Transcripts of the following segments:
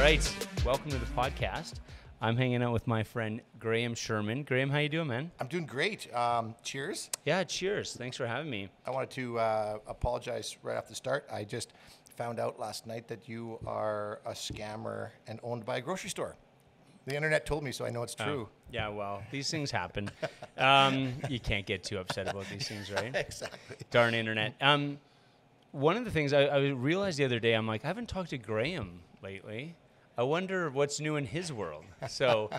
right, welcome to the podcast. I'm hanging out with my friend Graham Sherman. Graham, how you doing, man? I'm doing great. Cheers. Yeah, cheers. Thanks for having me. I wanted to apologize right off the start. I just found out last night that you are a scammer and owned by a grocery store. The internet told me, so I know it's true. Yeah, well, these things happen. You can't get too upset about these things, right? Exactly. Darn internet. One of the things I realized the other day, I'm like, I haven't talked to Graham lately. I wonder what's new in his world. So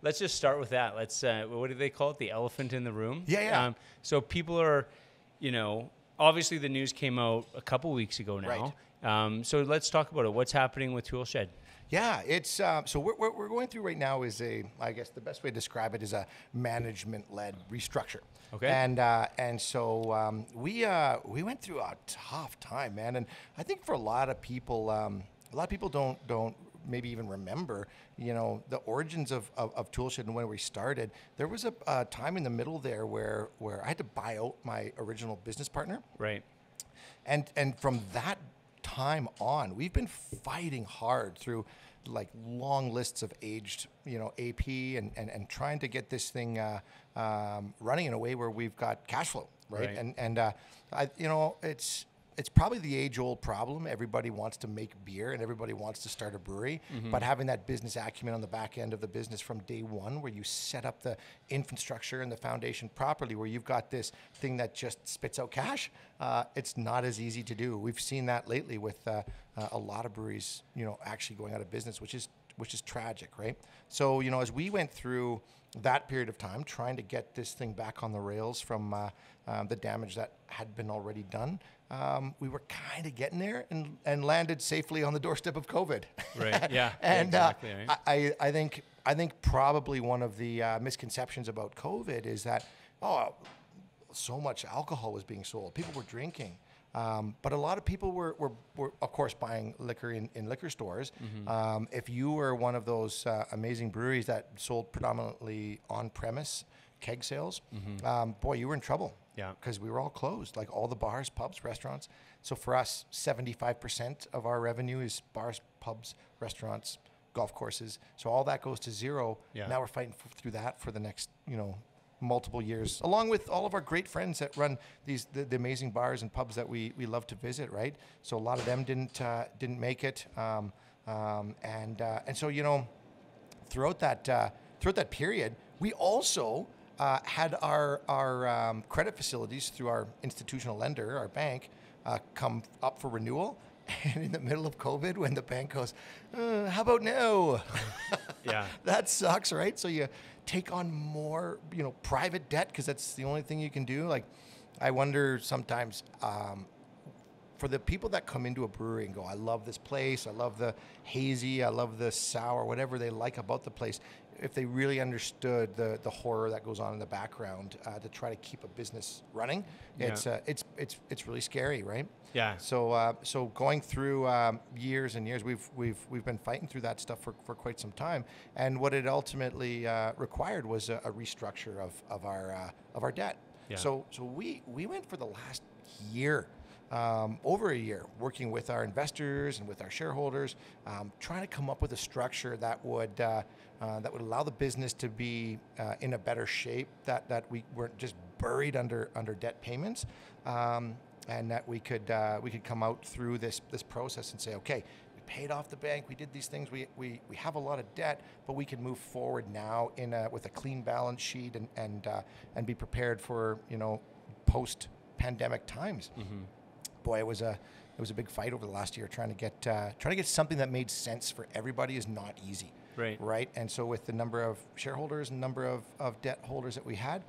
let's just start with that. Let's, what do they call it? The elephant in the room? Yeah. So people are, obviously the news came out a couple weeks ago now. Right. So let's talk about it. What's happening with Tool Shed? Yeah, it's so what we're going through right now is I guess the best way to describe it is a management-led restructure. Okay. And so we went through a tough time, man. And I think for a lot of people don't maybe even remember, the origins of Tool Shed and when we started. There was a time in the middle there where I had to buy out my original business partner. Right. And from that time on, we've been fighting hard through like long lists of aged, AP and trying to get this thing running in a way where we've got cash flow, right? It's probably the age-old problem. Everybody wants to make beer and everybody wants to start a brewery, but having that business acumen on the back end of the business from day one, where you set up the infrastructure and the foundation properly, where you've got this thing that just spits out cash, it's not as easy to do. We've seen that lately with a lot of breweries, actually going out of business, which is tragic, right? So, as we went through that period of time trying to get this thing back on the rails from the damage that had been already done, we were kind of getting there and landed safely on the doorstep of COVID. Right. Yeah. And exactly, right? I think probably one of the misconceptions about COVID is that so much alcohol was being sold. People were drinking. But a lot of people were of course, buying liquor in liquor stores. If you were one of those amazing breweries that sold predominantly on-premise keg sales, boy, you were in trouble. Yeah. Because we were all closed, like all the bars, pubs, restaurants. So for us, 75% of our revenue is bars, pubs, restaurants, golf courses. So all that goes to zero. Yeah. Now we're fighting through that for the next, multiple years, along with all of our great friends that run the amazing bars and pubs that we love to visit, right? So a lot of them didn't make it, and so throughout that period, we also had our credit facilities through our institutional lender, our bank, come up for renewal. And in the middle of COVID, when the bank goes, how about now? Yeah. That sucks, right? So you take on more, private debt because that's the only thing you can do. Like, I wonder sometimes for the people that come into a brewery and go, I love this place, I love the hazy, I love the sour, whatever they like about the place. If they really understood the horror that goes on in the background to try to keep a business running, it's really scary, right? Yeah. So going through years and years, we've been fighting through that stuff for quite some time, and what it ultimately required was a restructure of our debt. Yeah. So we went for the last year. Over a year, working with our investors and with our shareholders, trying to come up with a structure that would allow the business to be in a better shape, that we weren't just buried under debt payments, and that we could come out through this process and say, okay, we paid off the bank, we did these things, we have a lot of debt, but we can move forward now with a clean balance sheet and be prepared for post-pandemic times. Boy, it was a big fight over the last year trying to get something that made sense for everybody is not easy. Right. And so with the number of shareholders and number of debt holders that we had,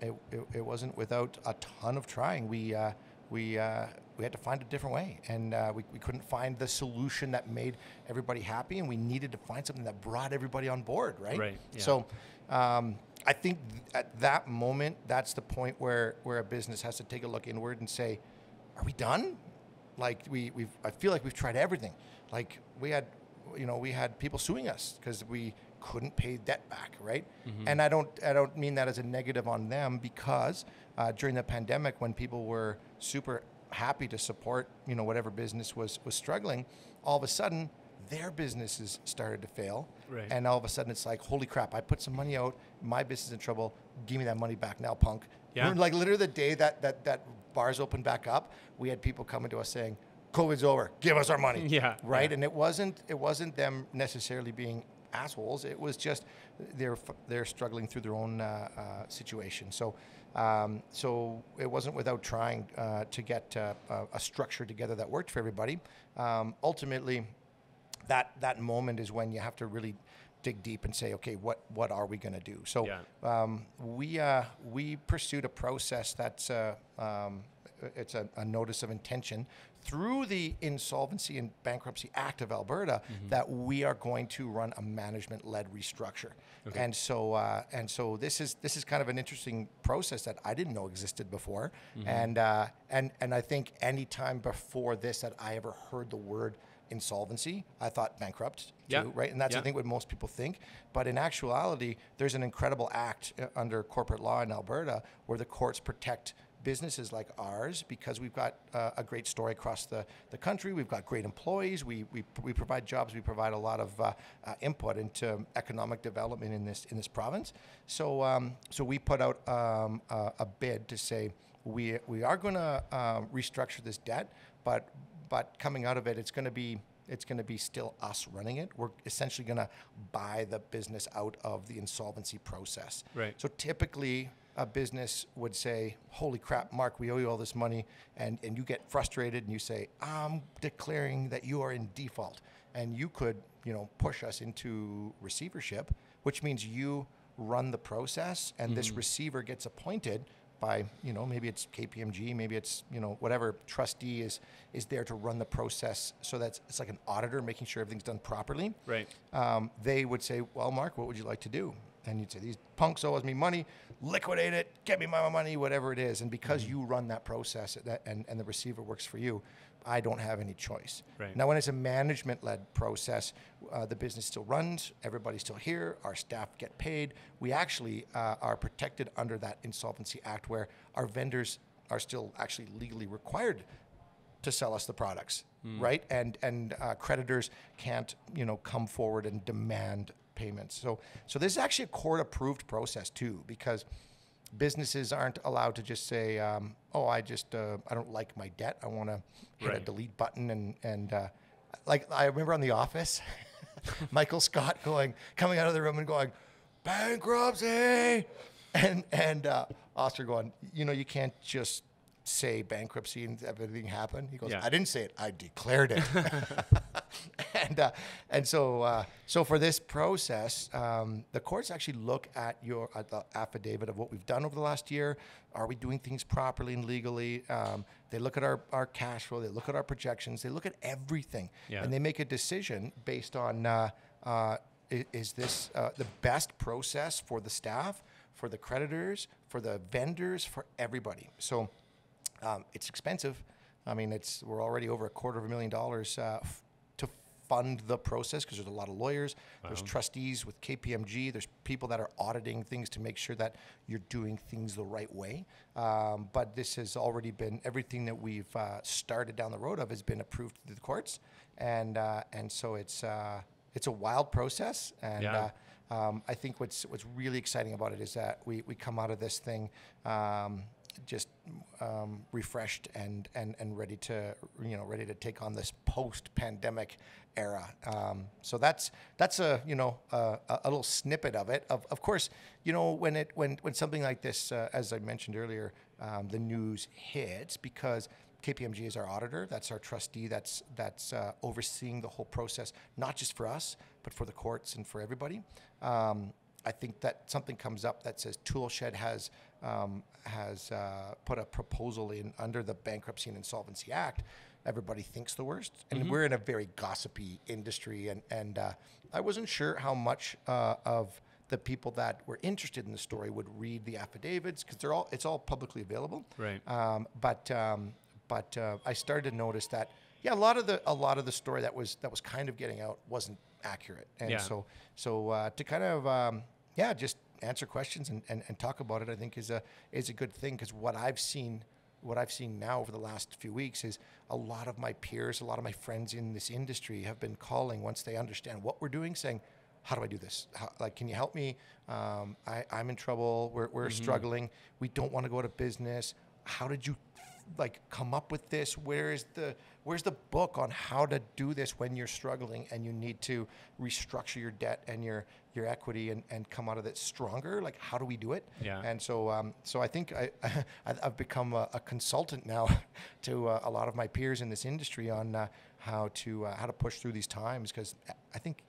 it wasn't without a ton of trying. We had to find a different way, and we couldn't find the solution that made everybody happy, and we needed to find something that brought everybody on board. Right. Yeah. So I think at that moment, that's the point where a business has to take a look inward and say, are we done? Like I feel like we've tried everything. Like we had people suing us because we couldn't pay debt back, right? And I don't mean that as a negative on them, because during the pandemic, when people were super happy to support, whatever business was struggling, all of a sudden their businesses started to fail. Right. And all of a sudden it's like, holy crap, I put some money out, my business is in trouble, give me that money back now, punk. Yeah. Like literally the day that bars opened back up, we had people coming to us saying, COVID's over, give us our money. Yeah. Right. Yeah. And it wasn't them necessarily being assholes. It was just they're struggling through their own situation. So it wasn't without trying to get a structure together that worked for everybody. Ultimately, that moment is when you have to really dig deep and say, okay, what are we going to do? So we pursued a process that's it's a notice of intention through the Insolvency and Bankruptcy Act of Alberta that we are going to run a management-led restructure. Okay. And so this is kind of an interesting process that I didn't know existed before. And I think any time before this that I ever heard the word insolvency, I thought bankrupt too, right? And that's I think what most people think. But in actuality, there's an incredible act under corporate law in Alberta where the courts protect businesses like ours because we've got a great story across the country. We've got great employees. We provide jobs. We provide a lot of input into economic development in this province. So we put out a bid to say we are going to restructure this debt, but coming out of it, it's going to be still us running it. We're essentially going to buy the business out of the insolvency process. Right. So typically, a business would say, holy crap, Mark, we owe you all this money. And you get frustrated and you say, I'm declaring that you are in default. And you could, push us into receivership, which means you run the process and this receiver gets appointed by, maybe it's KPMG, maybe it's, whatever trustee is there to run the process. So it's like an auditor making sure everything's done properly. Right. They would say, well, Mark, what would you like to do? And you'd say, these punks owe me money, liquidate it, get me my money, whatever it is. And because you run that process and the receiver works for you, I don't have any choice. Right. Now, when it's a management-led process, the business still runs, everybody's still here, our staff get paid. We actually are protected under that Insolvency Act where our vendors are still actually legally required to sell us the products, right? And creditors can't, come forward and demand payments. So this is actually a court-approved process too, because businesses aren't allowed to just say, I don't like my debt. I want to hit a delete button and like I remember on The Office, Michael Scott coming out of the room and going, bankruptcy, and Oscar going, you can't just say bankruptcy and everything happen. He goes, I didn't say it, I declared it. and so for this process, the courts actually look at the affidavit of what we've done over the last year. Are we doing things properly and legally? They look at our cash flow. They look at our projections. They look at everything, and they make a decision based on is this the best process for the staff, for the creditors, for the vendors, for everybody. So it's expensive. I mean, we're already over $250,000 to fund the process because there's a lot of lawyers. Wow. There's trustees with KPMG. There's people that are auditing things to make sure that you're doing things the right way. But this has already been, everything that we've started down the road of has been approved through the courts. And so it's a wild process. And I think what's really exciting about it is that we come out of this thing just refreshed and ready to take on this post-pandemic era. So that's a little snippet of it. Of course, when something like this, as I mentioned earlier, the news hits because KPMG is our auditor. That's our trustee. That's overseeing the whole process, not just for us, but for the courts and for everybody. I think that something comes up that says Tool Shed has put a proposal in under the Bankruptcy and Insolvency Act. Everybody thinks the worst, and we're in a very gossipy industry, and I wasn't sure how much of the people that were interested in the story would read the affidavits because it's all publicly available. Right. But I started to notice that a lot of the story that was kind of getting out wasn't accurate, and so to kind of just answer questions and talk about it, I think is a good thing because what I've seen what I've seen now over the last few weeks is a lot of my peers, a lot of my friends in this industry have been calling once they understand what we're doing, saying, how do I do this? Like, can you help me? I'm in trouble. We're struggling. We don't want to go out of business. How did you like come up with this? Where's the book on how to do this when you're struggling and you need to restructure your debt and your equity and come out of it stronger? Like, how do we do it? Yeah. And so so I think I've become a consultant now to a lot of my peers in this industry on how to push through these times, because I think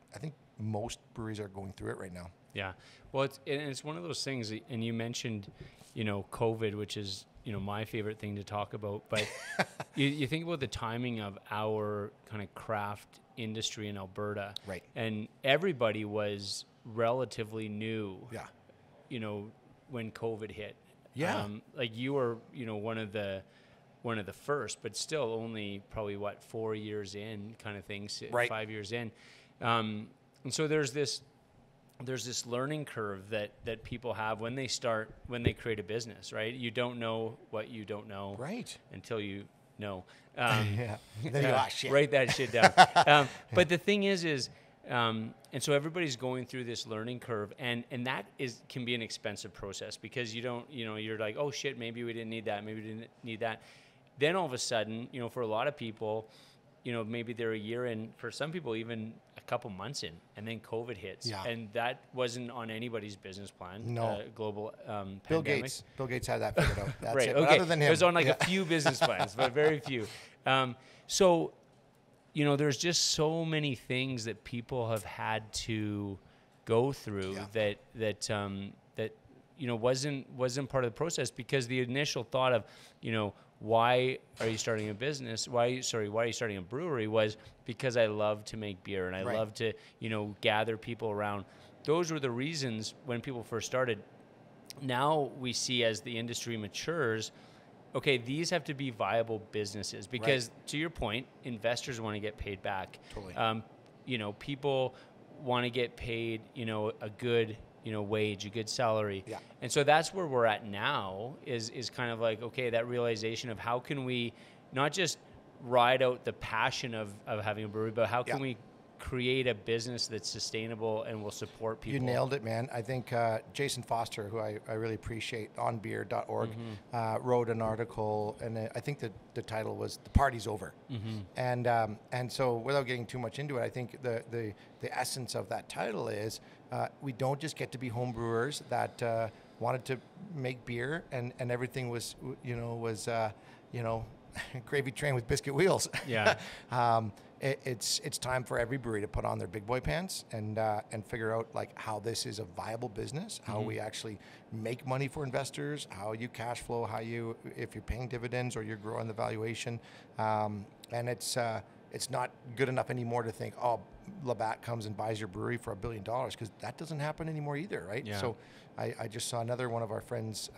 most breweries are going through it right now. Yeah. Well, it's one of those things, and you mentioned, COVID, which is, my favorite thing to talk about, but you think about the timing of our kind of craft industry in Alberta. Right. And everybody was relatively new. Yeah. When COVID hit. Yeah. Like you were, one of the first, but still only probably 4 years in kind of thing, right. 5 years in. And so there's this learning curve that people have when they create a business, right? You don't know what you don't know, right, until you know. Yeah. Then you shit. Write that shit down. But the thing is, and so everybody's going through this learning curve, and that can be an expensive process, because you don't, you're like, oh shit, maybe we didn't need that, maybe we didn't need that. Then all of a sudden, for a lot of people, maybe they're a year in, for some people even a couple months in, and then COVID hits. Yeah. And that wasn't on anybody's business plan. No. Global Bill pandemic. Bill Gates had that figured out. That's right. it. Okay. But other than him, it was on a few business plans, but very few. So, there's just so many things that people have had to go through that wasn't part of the process, because the initial thought of, why are you starting a business? Why are you starting a brewery? Was because I love to make beer and I right. love to, gather people around. Those were the reasons when people first started. Now we see, as the industry matures, okay, these have to be viable businesses, because right. to your point, investors want to get paid back. Totally. People want to get paid, a good, wage, a good salary. Yeah. And so that's where we're at now, is kind of like, okay, that realization of how can we not just ride out the passion of having a brewery, but how can we create a business that's sustainable and will support people. You nailed it, man. I think Jason Foster, who I really appreciate, onbeer.org, wrote an article, and I think that the title was "The Party's Over." And so, without getting too much into it, I think the essence of that title is we don't just get to be home brewers that wanted to make beer and everything was gravy train with biscuit wheels. Yeah. It's time for every brewery to put on their big boy pants and figure out like how this is a viable business, how we actually make money for investors, how you cash flow, if you're paying dividends or you're growing the valuation, and it's not good enough anymore to think, oh, Labatt comes and buys your brewery for $1 billion, because that doesn't happen anymore either, right? Yeah. So I just saw another one of our friends'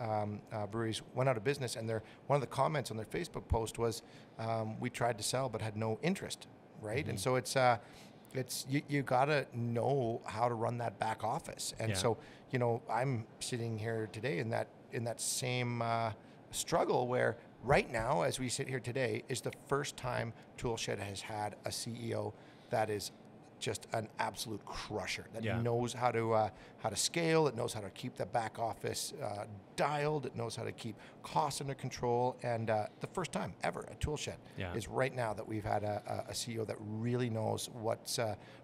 breweries went out of business, and one of the comments on their Facebook post was, we tried to sell but had no interest. Right. And so it's you gotta know how to run that back office. And so, I'm sitting here today in that same struggle, where right now, as we sit here today, is the first time Tool Shed has had a CEO that is just an absolute crusher, that knows how to scale, it knows how to keep the back office dialed, it knows how to keep costs under control, and the first time ever at Tool Shed is right now that we've had a CEO that really knows what's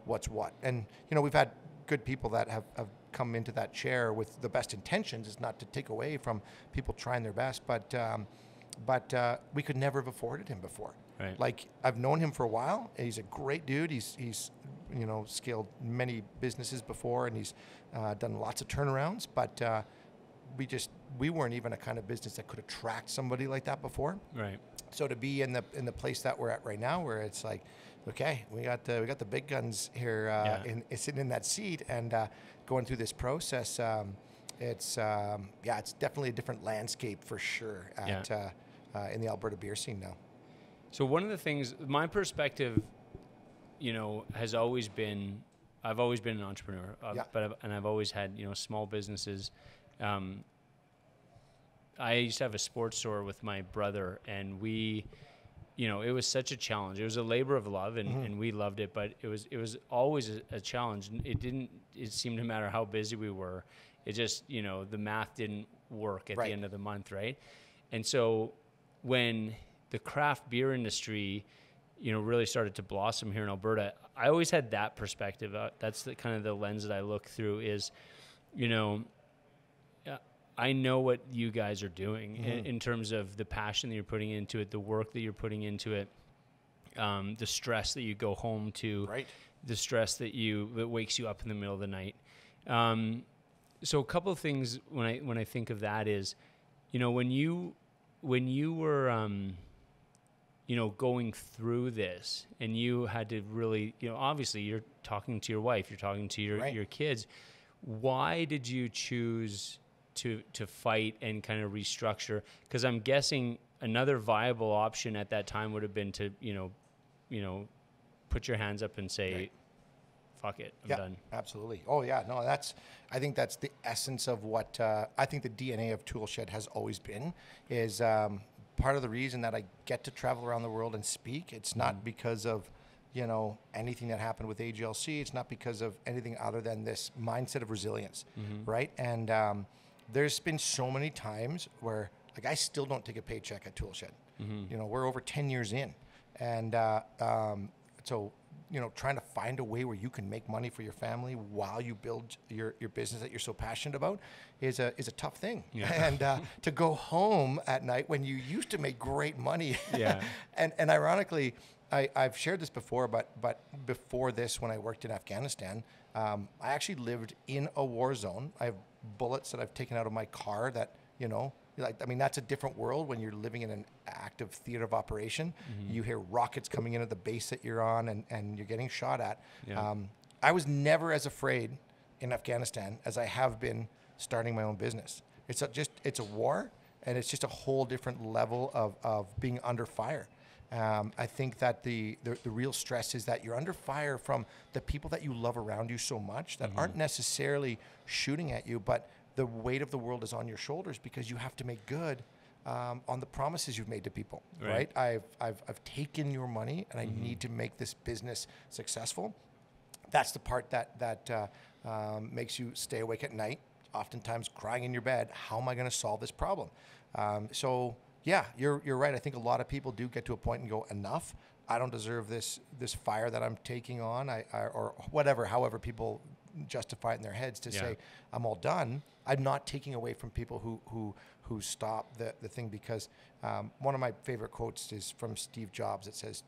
what. And we've had good people that have come into that chair with the best intentions. It's not to take away from people trying their best, but we could never have afforded him before. Right. Like, I've known him for a while. He's a great dude. He's scaled many businesses before, and he's done lots of turnarounds. But we weren't even a kind of business that could attract somebody like that before. Right. So to be in the place that we're at right now, where it's like, okay, we got the big guns here, sitting in that seat and going through this process. It's definitely a different landscape for sure in the Alberta beer scene now. So one of the things, my perspective, has always been, I've always been an entrepreneur, and I've always had, small businesses. I used to have a sports store with my brother, and we, it was such a challenge. It was a labor of love, and we loved it, but it was always a challenge. It seemed to matter how busy we were. It just, the math didn't work at the end of the month, right? And so when the craft beer industry, really started to blossom here in Alberta, I always had that perspective. That's the kind of the lens that I look through is, I know what you guys are doing in terms of the passion that you're putting into it, the work that you're putting into it, the stress that you go home to, the stress that wakes you up in the middle of the night. So a couple of things when I think of that is, when you were, going through this and you had to really, obviously you're talking to your wife, you're talking to your kids. Why did you choose to fight and kind of restructure? Because I'm guessing another viable option at that time would have been to, put your hands up and say, fuck it, I'm done. Absolutely. Oh yeah, no, I think that's the essence of what I think the DNA of Tool Shed has always been, is part of the reason that I get to travel around the world and speak. It's not because of, anything that happened with AGLC. It's not because of anything other than this mindset of resilience, right? And there's been so many times where, like, I still don't take a paycheck at Tool Shed. We're over 10 years in. And so, trying to find a way where you can make money for your family while you build your business that you're so passionate about is a tough thing. And to go home at night when you used to make great money. And ironically, I've shared this before, but before this, when I worked in Afghanistan, I actually lived in a war zone. I have bullets that I've taken out of my car that, that's a different world when you're living in an active theater of operation. You hear rockets coming in at the base that you're on and you're getting shot at. I was never as afraid in Afghanistan as I have been starting my own business. It's a war, and it's just a whole different level of being under fire. I think that the real stress is that you're under fire from the people that you love around you so much that aren't necessarily shooting at you, but the weight of the world is on your shoulders because you have to make good on the promises you've made to people, right? I've taken your money and I need to make this business successful. That's the part that makes you stay awake at night, oftentimes crying in your bed. How am I going to solve this problem? So yeah, you're right. I think a lot of people do get to a point and go, enough. I don't deserve this fire that I'm taking on, or whatever, however people justify it in their heads to say, I'm all done. I'm not taking away from people who stop the thing, because one of my favorite quotes is from Steve Jobs. It says,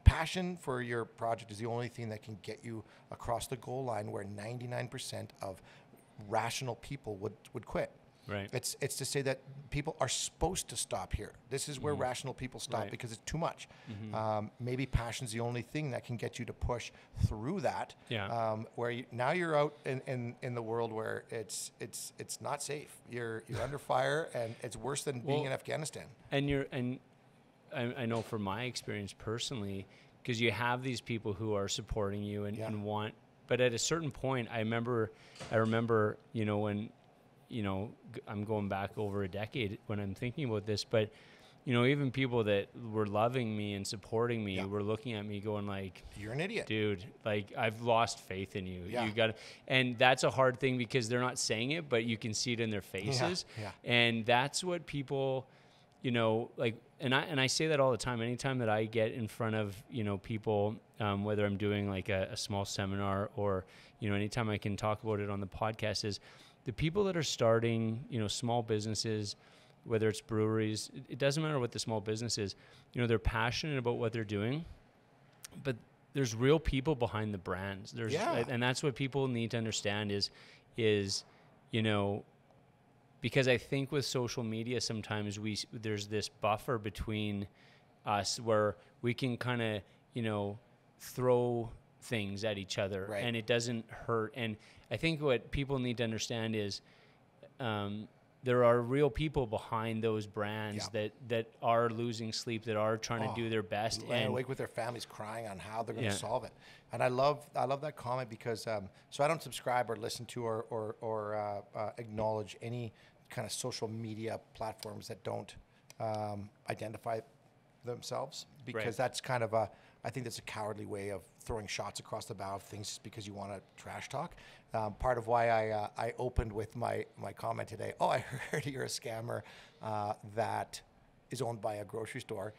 passion for your project is the only thing that can get you across the goal line where 99% of rational people would quit. Right. It's to say that people are supposed to stop here. This is where rational people stop because it's too much. Maybe passion's the only thing that can get you to push through that. Where now you're out in the world where it's not safe. You're under fire, and it's worse than being in Afghanistan. And I know from my experience personally, because you have these people who are supporting you and want, but at a certain point, I remember, when, I'm going back over a decade when I'm thinking about this, but, even people that were loving me and supporting me were looking at me going like, you're an idiot, dude. Like, I've lost faith in you. You got, and that's a hard thing because they're not saying it, but you can see it in their faces. And that's what people, like, and I say that all the time. Anytime that I get in front of, people, whether I'm doing like a small seminar or, anytime I can talk about it on the podcast, is the people that are starting, small businesses, whether it's breweries, it doesn't matter what the small business is, they're passionate about what they're doing, but there's real people behind the brands. And that's what people need to understand is, because I think with social media, sometimes there's this buffer between us where we can kind of, throw things at each other and it doesn't hurt. And I think what people need to understand is there are real people behind those brands that are losing sleep, that are trying to do their best. Laying awake with their families crying on how they're going to solve it. And I love that comment because so I don't subscribe or listen to or acknowledge any kind of social media platforms that don't identify themselves, because that's kind of I think that's a cowardly way of throwing shots across the bow of things just because you want to trash talk. Part of why I opened with my comment today, I heard you're a scammer that is owned by a grocery store.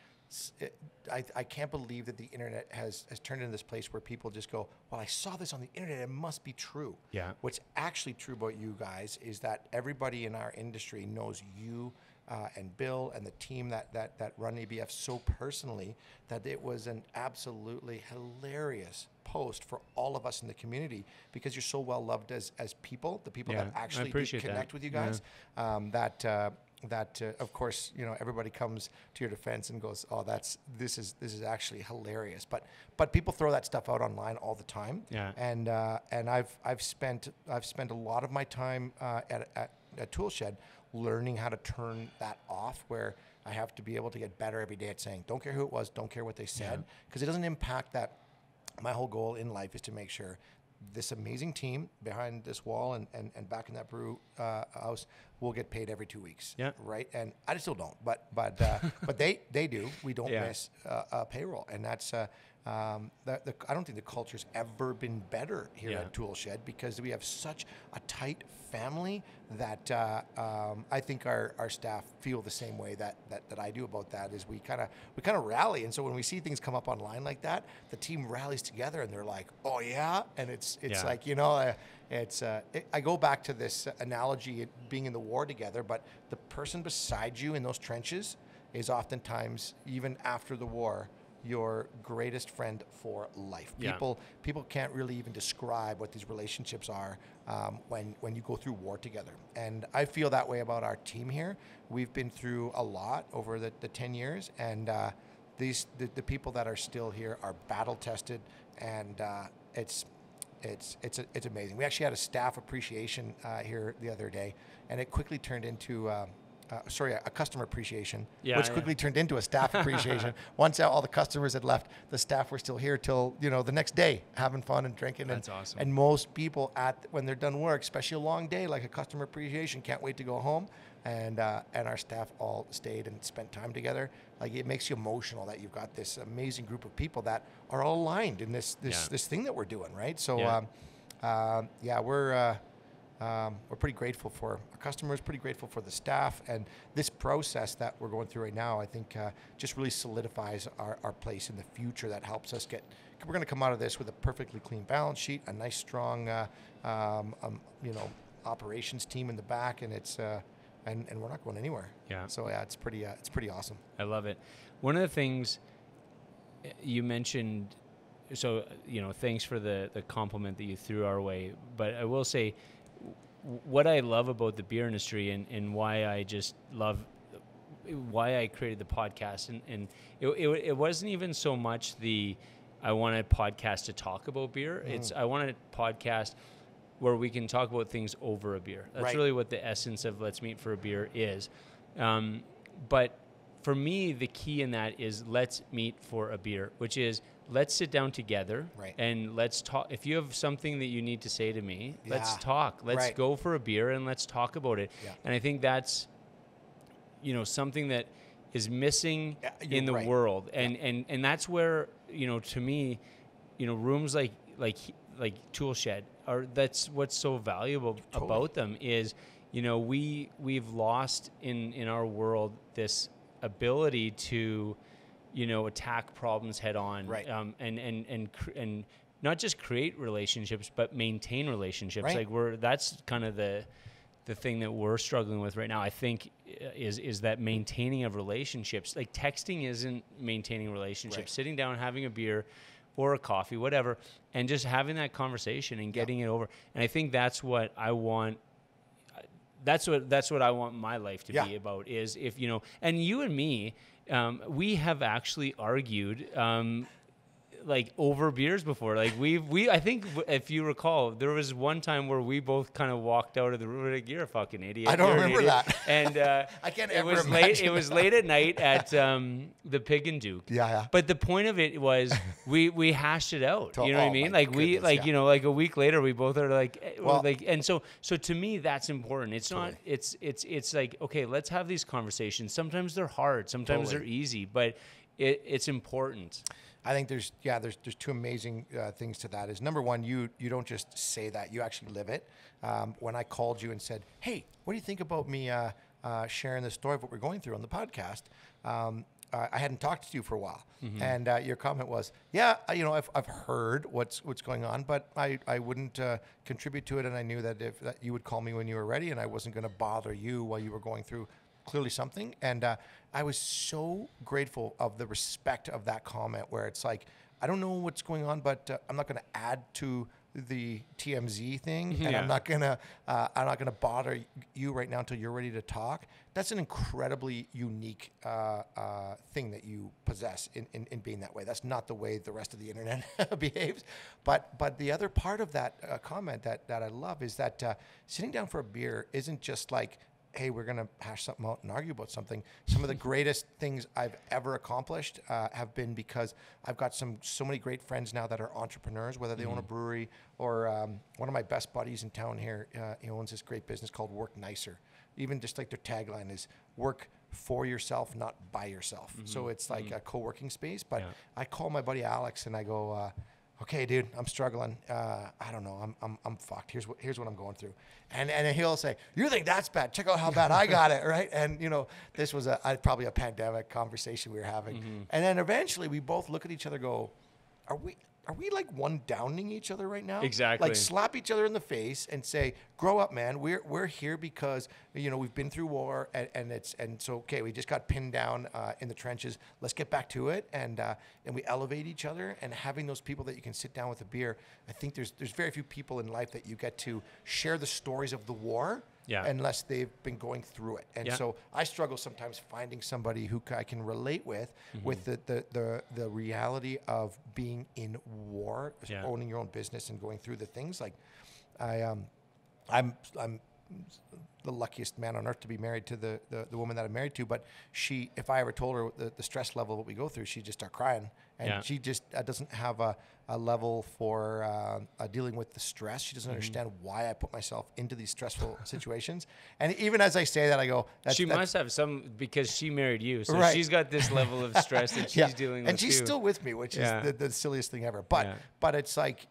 I can't believe that the internet has turned into this place where people just go, well, I saw this on the internet, it must be true. Yeah. What's actually true about you guys is that everybody in our industry knows you and Bill and the team that run ABF so personally that it was an absolutely hilarious post for all of us in the community, because you're so well loved as people, the people that actually connect with you guys, that of course, everybody comes to your defense and goes, oh, this is actually hilarious. But people throw that stuff out online all the time. Yeah. And I've spent a lot of my time at Tool Shed learning how to turn that off, where I have to be able to get better every day at saying, don't care who it was, don't care what they said, because it doesn't impact that. My whole goal in life is to make sure this amazing team behind this wall and back in that brew house will get paid every 2 weeks. Yeah. Right. And I still don't, but they do. We don't miss payroll, and that's I don't think the culture's ever been better here at Tool Shed, because we have such a tight family that I think our staff feel the same way that I do about that. Is we kind of rally, and so when we see things come up online like that, the team rallies together and they're like, oh yeah, and it's like I go back to this analogy, being in the war together, but the person beside you in those trenches is oftentimes, even after the war, your greatest friend for life. People can't really even describe what these relationships are when you go through war together. And I feel that way about our team here. We've been through a lot over the 10 years, and the people that are still here are battle tested, and it's amazing. We actually had a staff appreciation here the other day, and it quickly turned into a customer appreciation, which quickly turned into a staff appreciation. Once all the customers had left, the staff were still here till the next day, having fun and drinking. That's awesome. And most people when they're done work, especially a long day like a customer appreciation, can't wait to go home. And our staff all stayed and spent time together. Like, it makes you emotional that you've got this amazing group of people that are all aligned in this thing that we're doing, right? So we're pretty grateful for our customers, pretty grateful for the staff, and this process that we're going through right now, I think just really solidifies our place in the future. That helps us we're going to come out of this with a perfectly clean balance sheet, a nice strong operations team in the back, and it's and we're not going anywhere. Yeah. So it's pretty awesome. I love it. One of the things you mentioned, so thanks for the compliment that you threw our way, but I will say, what I love about the beer industry and why I just love why I created the podcast, and it wasn't even so much I want a podcast to talk about beer. I want a podcast where we can talk about things over a beer. That's really what the essence of Let's Meet for a Beer is. But for me, the key in that is let's meet for a beer, which is let's sit down together and let's talk. If you have something that you need to say to me, let's talk. Let's go for a beer and let's talk about it. Yeah. And I think that's, something that is missing in the world. And that's where, to me, rooms like Tool Shed that's what's so valuable about them is, we've lost in our world this ability to, attack problems head on, and not just create relationships, but maintain relationships. Like that's kind of the thing that we're struggling with right now. I think is that maintaining of relationships. Like, texting isn't maintaining relationships. Sitting down, having a beer or a coffee, whatever, and just having that conversation and getting it over. And I think that's what I want. That's what I want my life to be about, is if, and you and me, we have actually argued like over beers before. Like I think if you recall, there was one time where we both kind of walked out of the room like, "You're a fucking idiot." I don't remember that. And I can't it ever was imagine late. It was late at night at the Pig and Duke. Yeah. But the point of it was we hashed it out. You know what I mean? Like we goodness, you know, like a week later we both are like, Well, and so to me that's important. It's not it's like, okay, let's have these conversations. Sometimes they're hard, sometimes they're easy, but it's important. I think there's two amazing things to that. Is number one, you don't just say that, you actually live it. When I called you and said, "Hey, what do you think about me sharing the story of what we're going through on the podcast?" I hadn't talked to you for a while, and your comment was, "Yeah, you know, I've heard what's going on, but I wouldn't contribute to it, and I knew that that you would call me when you were ready, and I wasn't going to bother you while you were going through clearly something." And I was so grateful of the respect of that comment, where it's like, I don't know what's going on, but I'm not going to add to the TMZ thing, and I'm not gonna bother you right now until you're ready to talk. That's an incredibly unique thing that you possess in being that way. That's not the way the rest of the internet behaves. But the other part of that comment that I love is that sitting down for a beer isn't just like, hey, we're going to hash something out and argue about something. Some of the greatest things I've ever accomplished have been because I've got so many great friends now that are entrepreneurs, whether they own a brewery or one of my best buddies in town here, he owns this great business called Work Nicer. Even just like their tagline is work for yourself, not by yourself. So it's like a co-working space. But I call my buddy Alex and I go, okay, dude, I'm struggling. I don't know. I'm fucked. Here's what I'm going through. And he'll say, you think that's bad? Check out how bad I got it, right? And, you know, this was probably a pandemic conversation we were having. And then eventually we both look at each other and go, are we like one downing each other right now? Exactly. Like slap each other in the face and say, grow up, man. We're here because, you know, we've been through war and so okay, we just got pinned down in the trenches. Let's get back to it and we elevate each other, and having those people that you can sit down with a beer. I think there's very few people in life that you get to share the stories of the war. Unless they've been going through it. And so I struggle sometimes finding somebody who I can relate with the reality of being in war, owning your own business and going through the things. Like I'm the luckiest man on earth to be married to the woman that I'm married to, but if I ever told her the stress level of what we go through, she'd just start crying. And she just doesn't have a level for dealing with the stress. She doesn't understand why I put myself into these stressful situations. And even as I say that, I go, she must have some, because she married you. So she's got this level of stress that she's dealing with. And she's still with me, which is the silliest thing ever. But it's like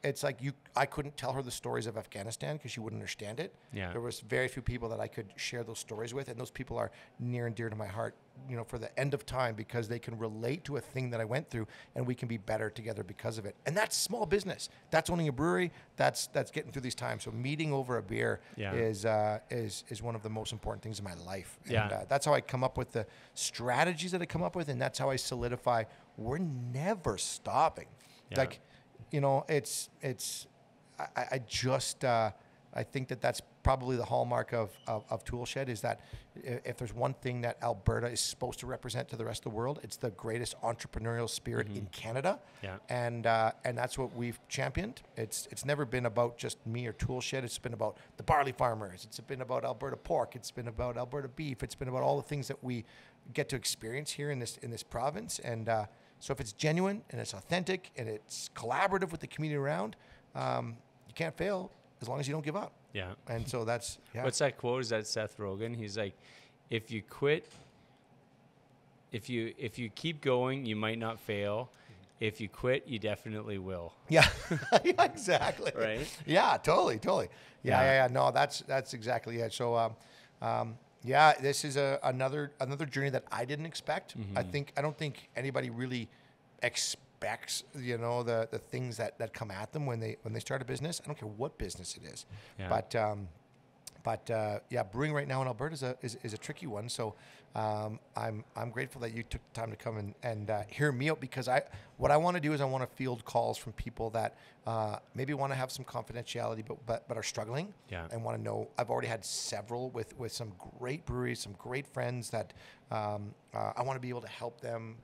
I couldn't tell her the stories of Afghanistan because she wouldn't understand it. There was very few people that I could share those stories with, and those people are near and dear to my heart, you know, for the end of time, because they can relate to a thing that I went through, and we can be better together because of it. And that's small business. That's owning a brewery. That's getting through these times. So meeting over a beer is one of the most important things in my life. And that's how I come up with the strategies that I come up with, and that's how I solidify. We're never stopping. Like, you know, I think that's probably the hallmark of Tool Shed, is that if there's one thing that Alberta is supposed to represent to the rest of the world, it's the greatest entrepreneurial spirit in Canada. And that's what we've championed. It's never been about just me or Tool Shed. It's been about the barley farmers. It's been about Alberta pork. It's been about Alberta beef. It's been about all the things that we get to experience here in this province. And so if it's genuine and it's authentic and it's collaborative with the community around, you can't fail as long as you don't give up. And so that's What's that quote? Is that Seth Rogen? He's like, if you quit, if you keep going, you might not fail. If you quit, you definitely will. Yeah, exactly. Right? Yeah, totally. Yeah. No, that's exactly it. So, this is another journey that I didn't expect. I don't think anybody really expects, you know, the things that come at them when they start a business. I don't care what business it is. But brewing right now in Alberta is a tricky one. So I'm grateful that you took the time to come and hear me out, because what I want to do is I want to field calls from people that maybe want to have some confidentiality but are struggling and want to know. I've already had several with some great breweries, some great friends that I want to be able to help them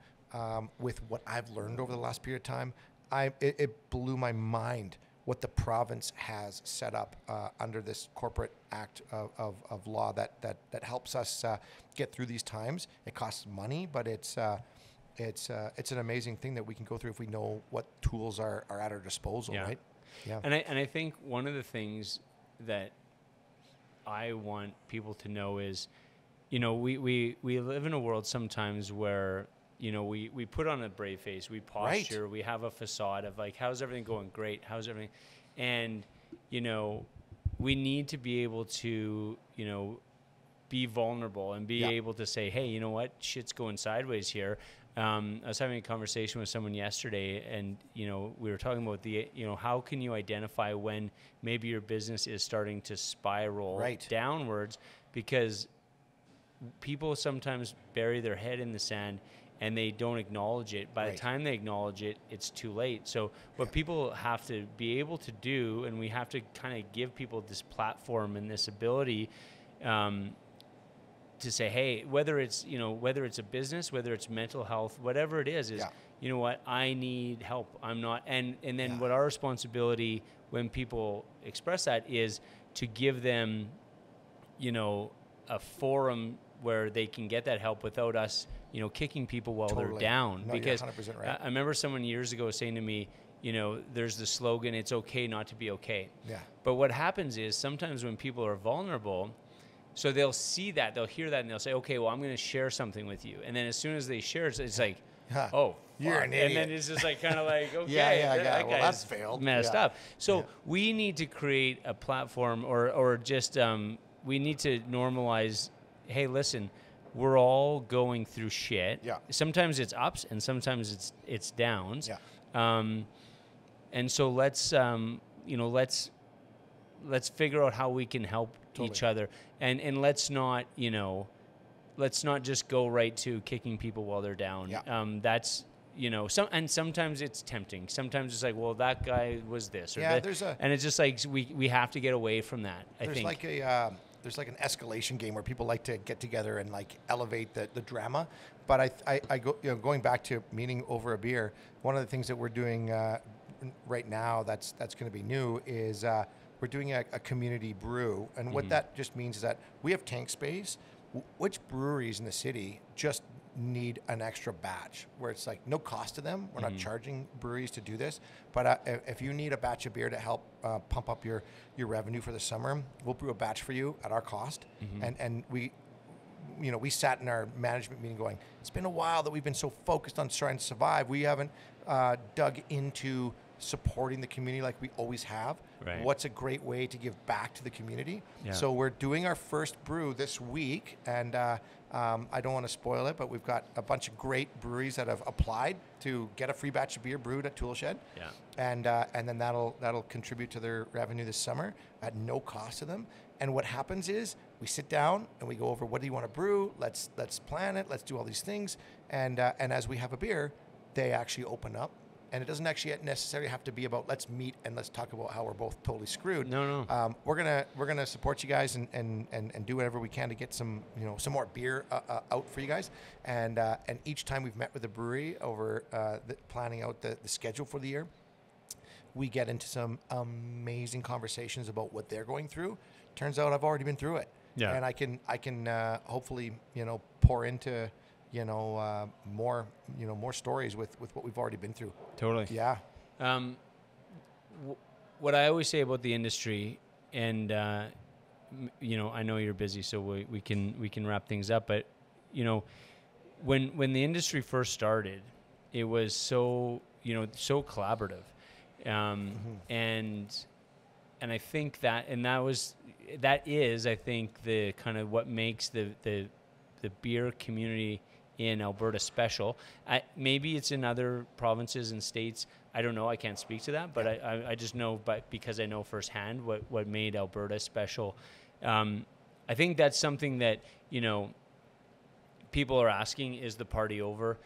with what I've learned over the last period of time. it blew my mind what the province has set up under this corporate act of law that helps us get through these times. It costs money, but it's an amazing thing that we can go through if we know what tools are at our disposal, right? Yeah. And I think one of the things that I want people to know is, we live in a world sometimes where, we put on a brave face, we posture, we have a facade of like, how's everything going? Great. How's everything? And, we need to be able to, be vulnerable and be able to say, hey, you know what? Shit's going sideways here. I was having a conversation with someone yesterday, and we were talking about how can you identify when maybe your business is starting to spiral downwards, because people sometimes bury their head in the sand and they don't acknowledge it. By the time they acknowledge it, it's too late. So what people have to be able to do, and we have to kind of give people this platform and this ability to say, hey, whether it's a business, whether it's mental health, whatever it is you know what, I need help. I'm not, and then what our responsibility when people express that is to give them, a forum where they can get that help without us, kicking people while they're down. No, because you're 100% right. I remember someone years ago saying to me, there's the slogan, it's okay not to be okay. Yeah. But what happens is sometimes when people are vulnerable, so they'll see that, they'll hear that, and they'll say, okay, well, I'm going to share something with you. And then as soon as they share it, it's like, oh, you're an idiot. And then it's just like kind of like, okay, that well, that's failed. Messed up. So we need to create a platform or just we need to normalize, hey, listen, we're all going through shit. Yeah. Sometimes it's ups and sometimes it's downs. Yeah. And so let's figure out how we can help each other, and let's not just go right to kicking people while they're down. Yeah. That's sometimes it's tempting. Sometimes it's like, well, that guy was this or that. And it's just like we have to get away from that. There's like an escalation game where people like to get together and like elevate the drama. But I go, going back to meeting over a beer, one of the things that we're doing right now that's going to be new is we're doing a community brew. And what that just means is that we have tank space. Which breweries in the city just need an extra batch where it's like no cost to them? We're not charging breweries to do this. But if you need a batch of beer to help pump up your revenue for the summer, we'll brew a batch for you at our cost. And we sat in our management meeting going, it's been a while that we've been so focused on trying to survive. We haven't dug into supporting the community like we always have. Right. What's a great way to give back to the community? Yeah. So we're doing our first brew this week, and I don't want to spoil it, but we've got a bunch of great breweries that have applied to get a free batch of beer brewed at Tool Shed. Yeah. And then that'll contribute to their revenue this summer at no cost to them. And what happens is we sit down and we go over, what do you want to brew? Let's plan it. Let's do all these things. And as we have a beer, they actually open up. And it doesn't actually necessarily have to be about let's meet and let's talk about how we're both totally screwed. No. We're gonna support you guys and do whatever we can to get some more beer out for you guys. And each time we've met with the brewery over planning out the schedule for the year, we get into some amazing conversations about what they're going through. Turns out I've already been through it. Yeah. And I can hopefully pour into more stories with what we've already been through. Totally. Yeah. What I always say about the industry, and I know you're busy, so we can wrap things up. But when the industry first started, it was so collaborative, and I think that is I think the kind of what makes the beer community in Alberta special. Maybe it's in other provinces and states. I don't know. I can't speak to that, but I just know, because I know firsthand what made Alberta special. I think that's something that people are asking: is the party over?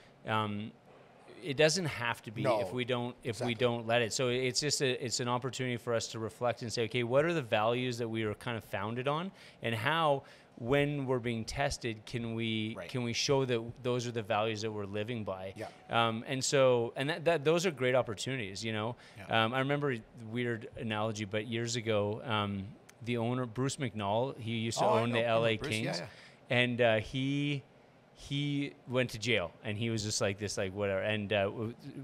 it doesn't have to be No, if we don't exactly. let it. So it's just it's an opportunity for us to reflect and say, okay, what are the values that we were kind of founded on, and how, when we're being tested, can we show that those are the values that we're living by? Yeah. And that those are great opportunities, you know. Yeah. I remember, weird analogy, but years ago, the owner, Bruce McNall, he used to own the LA Bruce, Kings, yeah. and he went to jail, and he was just like this, like whatever. And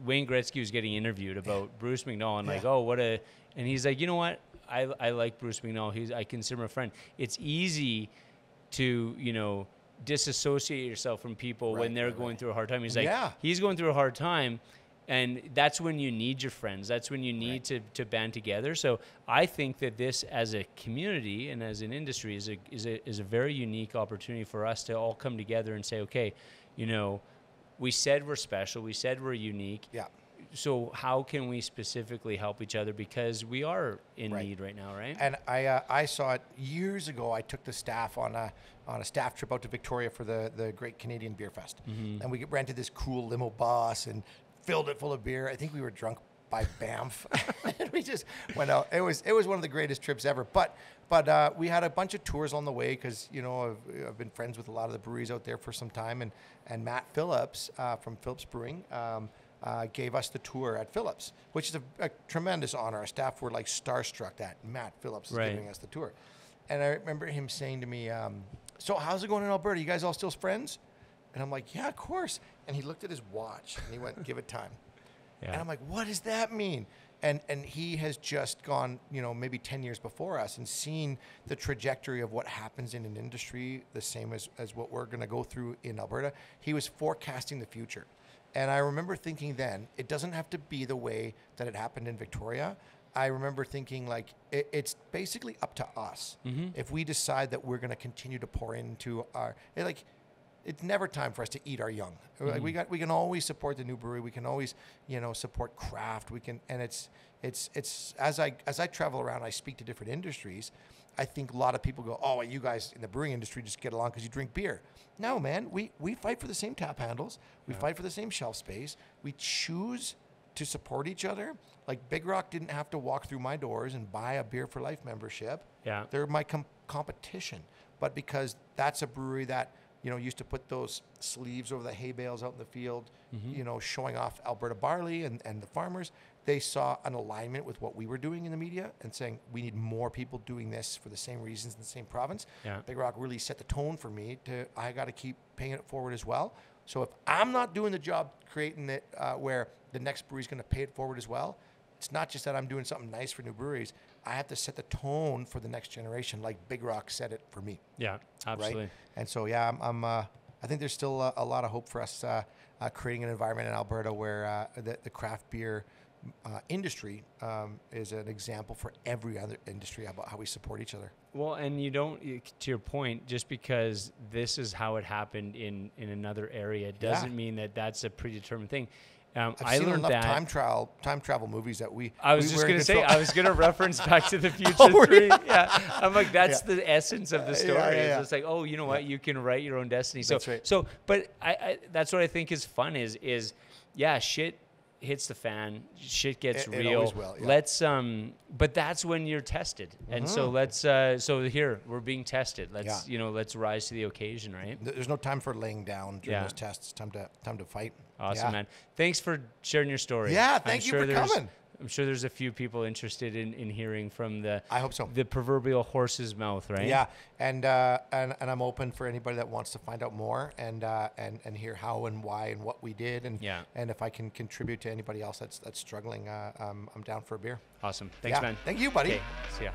Wayne Gretzky was getting interviewed about Bruce McNall, and like, oh, and he's like, you know what? I like Bruce McNall. I consider him a friend. It's easy to, you know, disassociate yourself from people when they're going through a hard time. He's like, he's going through a hard time. And that's when you need your friends. That's when you need to band together. So I think that this, as a community and as an industry, is a very unique opportunity for us to all come together and say, okay, you know, we said we're special. We said we're unique. Yeah. So how can we specifically help each other, because we are in need right now, right? And I saw it years ago. I took the staff on a staff trip out to Victoria for the Great Canadian Beer Fest, and we rented this cool limo bus and filled it full of beer. I think we were drunk by Banff. And we just went out. It was one of the greatest trips ever. But we had a bunch of tours on the way, because, you know, I've been friends with a lot of the breweries out there for some time, and Matt Phillips from Phillips Brewing gave us the tour at Phillips, which is a tremendous honor. Our staff were like starstruck that Matt Phillips is giving us the tour. And I remember him saying to me, so how's it going in Alberta? You guys all still friends? And I'm like, yeah, of course. And he looked at his watch and he went, give it time. Yeah. And I'm like, what does that mean? And he has just gone, you know, maybe 10 years before us, and seen the trajectory of what happens in an industry, the same as what we're going to go through in Alberta. He was forecasting the future. And I remember thinking then, it doesn't have to be the way that it happened in Victoria. I remember thinking, like, it's basically up to us. If we decide that we're going to continue to pour into it's never time for us to eat our young. Like, we can always support the new brewery. We can always, you know, support craft. We can, and it's as I travel around, I speak to different industries. I think a lot of people go, oh, you guys in the brewing industry just get along because you drink beer. No, man, we fight for the same tap handles. We fight for the same shelf space. We choose to support each other. Like, Big Rock didn't have to walk through my doors and buy a Beer for Life membership. Yeah, they're my competition. But because that's a brewery that, you know, used to put those sleeves over the hay bales out in the field, you know, showing off Alberta barley and the farmers, they saw an alignment with what we were doing in the media and saying, we need more people doing this for the same reasons in the same province. Yeah. Big Rock really set the tone for me I got to keep paying it forward as well. So if I'm not doing the job creating it where the next brewery is going to pay it forward as well, it's not just that I'm doing something nice for new breweries. I have to set the tone for the next generation, like Big Rock set it for me. Yeah, absolutely. Right? And so, yeah, I think there's still a lot of hope for us creating an environment in Alberta where the craft beer industry is an example for every other industry about how we support each other. Well, and you don't, to your point, just because this is how it happened in another area doesn't mean that that's a predetermined thing. I've seen enough time travel movies that I was just going to say, I was going to reference Back to the Future 3. Yeah, I'm like, that's the essence of the story. It's just like, oh, you know what? You can write your own destiny. So, that's right. So, but that's what I think is fun is shit hits the fan, shit gets real. It always will, Let's but that's when you're tested. And so so here we're being tested. Let's rise to the occasion, right? There's no time for laying down during those tests. Time to fight. Awesome, man. Thanks for sharing your story. Yeah, thank you for coming. I'm sure there's a few people interested in hearing from I hope so. The proverbial horse's mouth, right? Yeah, and I'm open for anybody that wants to find out more and hear how and why and what we did and if I can contribute to anybody else that's struggling, I'm down for a beer. Awesome. Thanks, man. Thank you, buddy. Okay. See ya.